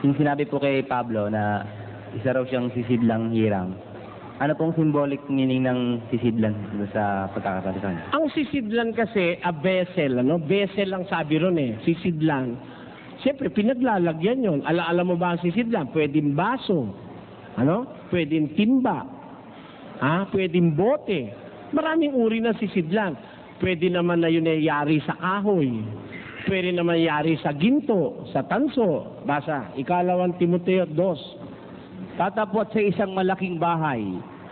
Yung sinabi po kay Pablo na isa raw siyang sisidlang hirang, ano pong symbolic meaning ng sisidlan sa pagkakasalita? Ang sisidlan kasi, a vessel, ano? Vessel ang sabi ron eh, sisidlan. Siyempre, pinaglalagyan yon. Alam mo ba ang sisidlan? Pwedeng baso, ano? Pwedeng timba, pwedeng bote. Maraming uri ng sisidlan. Pwede naman na yun ay yari sa kahoy. Pwede naman yari sa ginto, sa tanso. Basa, 2 Timoteo 2. Tatapot sa isang malaking bahay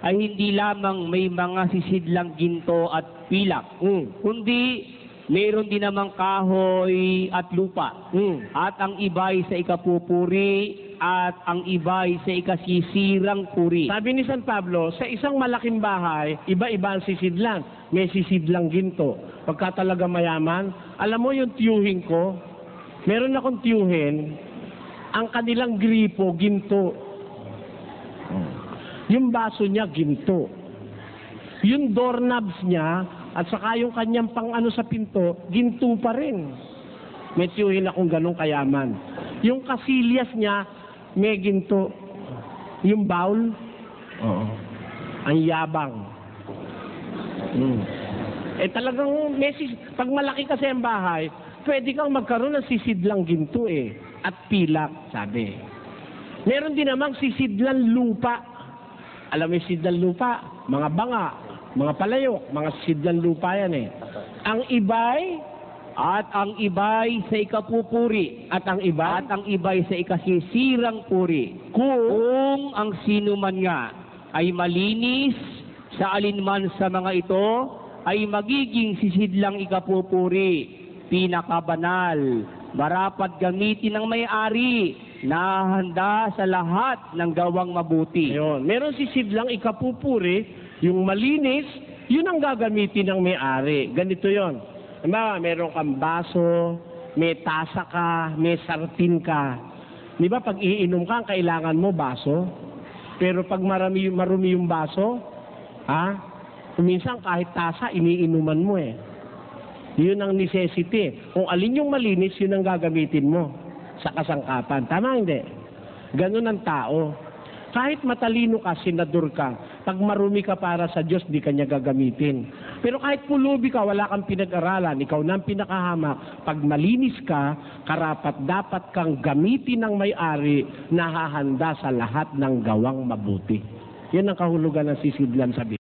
ay hindi lamang may mga sisidlang ginto at pilak, kundi mayroon din namang kahoy at lupa. At ang iba'y sa ikapupuri at ang iba'y sa ikasisirang puri. Sabi ni San Pablo, sa isang malaking bahay, iba-iba ang sisidlan. May sisidlang ginto. Pagka talaga mayaman, alam mo yung tiyuhin ko, meron akong tiyuhin, ang kanilang gripo, ginto. Yung baso niya, ginto. Yung doorknobs niya, at saka yung kanyang pang-ano sa pinto, ginto pa rin. May tiyuhin akong ganong kayaman. Yung kasilyas niya, may ginto. Yung bowl, ang yabang. Talagang pag malaki kasi ang bahay, pwede kang magkaroon ng sisidlang ginto at pilak, sabi. Meron din namang sisidlang lupa. Alam mo yung sisidlang lupa? Mga banga, mga palayok, mga sisidlang lupa yan Ang iba'y sa ikapupuri at ang iba'y sa ikasisirang puri. Kung ang sino man nga ay malinis sa alinman sa mga ito, ay magiging sisidlang ikapupuri, pinakabanal, marapat gamitin ng may-ari, nahahanda sa lahat ng gawang mabuti. Ayun. Meron sisidlang ikapupuri, yung malinis, yun ang gagamitin ng may-ari. Ganito yon. Meron kang baso, may tasa ka, may sartin ka. Di ba pag iinom ka, kailangan mo baso? Pero pag marumi yung baso, minsan kahit tasa, iniinuman mo Yun ang necessity. Kung alin yung malinis, yun ang gagamitin mo sa kasangkapan. Tama hindi? Ganun ang tao. Kahit matalino ka, senador ka, pag marumi ka para sa Diyos, di kanya gagamitin. Pero kahit pulubi ka, wala kang pinag-aralan, ikaw na ang pinakahamak, pag malinis ka, karapat dapat kang gamitin ng may-ari na hahanda sa lahat ng gawang mabuti. Yan ang kahulugan ng sisidlan sa Biblia.